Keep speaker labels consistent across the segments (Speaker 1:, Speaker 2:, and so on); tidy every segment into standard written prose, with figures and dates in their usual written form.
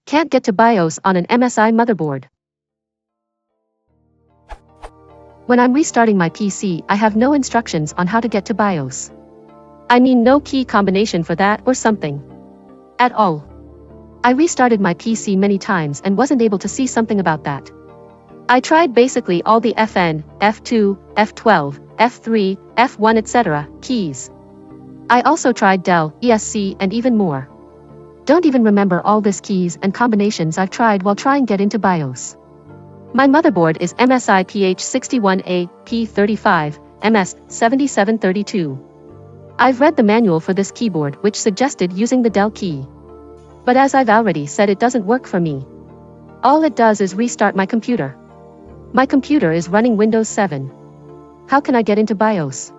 Speaker 1: Can't get to BIOS on an MSI motherboard. When I'm restarting my PC, I have no instructions on how to get to BIOS. I mean, no key combination for that or something. At all. I restarted my PC many times and wasn't able to see something about that. I tried basically all the FN, F2, F12, F3, F1 etc. keys. I also tried Del, ESC and even more. Don't even remember all these keys and combinations I've tried while trying get into BIOS. My motherboard is MSI PH61A, P35, MS7732. I've read the manual for this keyboard which suggested using the Del key. But as I've already said, it doesn't work for me. All it does is restart my computer. My computer is running Windows 7. How can I get into BIOS?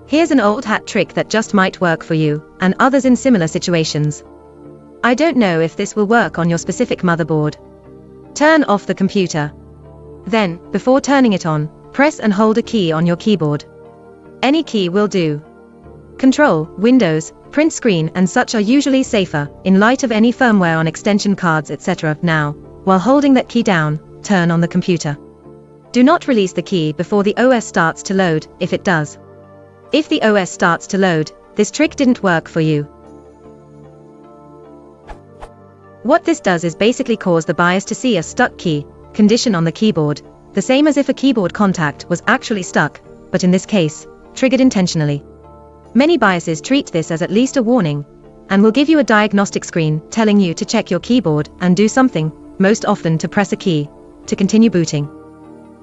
Speaker 2: Here's an old hat trick that just might work for you, and others in similar situations. I don't know if this will work on your specific motherboard. Turn off the computer. Then, before turning it on, press and hold a key on your keyboard. Any key will do. Control, Windows, print screen and such are usually safer, in light of any firmware on extension cards etc. Now, while holding that key down, turn on the computer. Do not release the key before the OS starts to load, if it does. If the OS starts to load, this trick didn't work for you. What this does is basically cause the BIOS to see a stuck key condition on the keyboard, the same as if a keyboard contact was actually stuck, but in this case, triggered intentionally. Many BIOSes treat this as at least a warning, and will give you a diagnostic screen telling you to check your keyboard and do something, most often to press a key, to continue booting.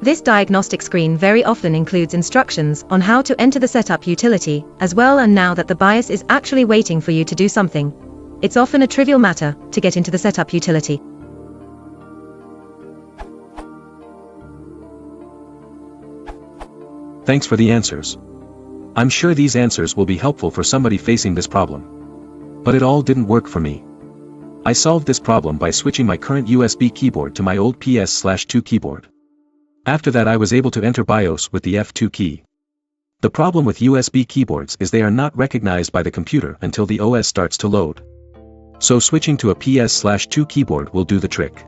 Speaker 2: This diagnostic screen very often includes instructions on how to enter the setup utility as well, and now that the BIOS is actually waiting for you to do something, it's often a trivial matter to get into the setup utility.
Speaker 3: Thanks for the answers. I'm sure these answers will be helpful for somebody facing this problem. But it all didn't work for me. I solved this problem by switching my current USB keyboard to my old PS/2 keyboard. After that I was able to enter BIOS with the F2 key. The problem with USB keyboards is they are not recognized by the computer until the OS starts to load. So switching to a PS/2 keyboard will do the trick.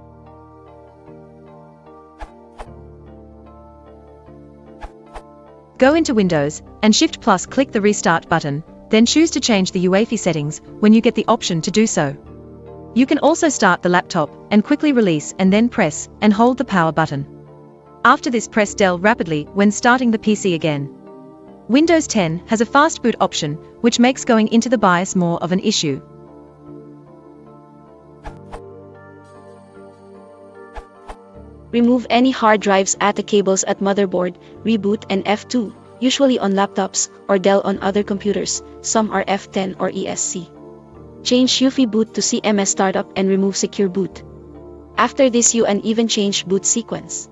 Speaker 2: Go into Windows, and Shift+ click the Restart button, then choose to change the UEFI settings when you get the option to do so. You can also start the laptop, and quickly release and then press and hold the power button. After this, press Del rapidly when starting the PC again. Windows 10 has a fast boot option, which makes going into the BIOS more of an issue.
Speaker 4: Remove any hard drives, ATA cables at motherboard, reboot and F2, usually on laptops, or Dell on other computers, some are F10 or ESC. Change UEFI boot to CMS startup and remove secure boot. After this you can even change boot sequence.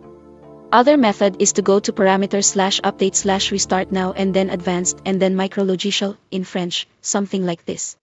Speaker 4: Other method is to go to parameters/update/restart now and then advanced and then micrological, in French, something like this.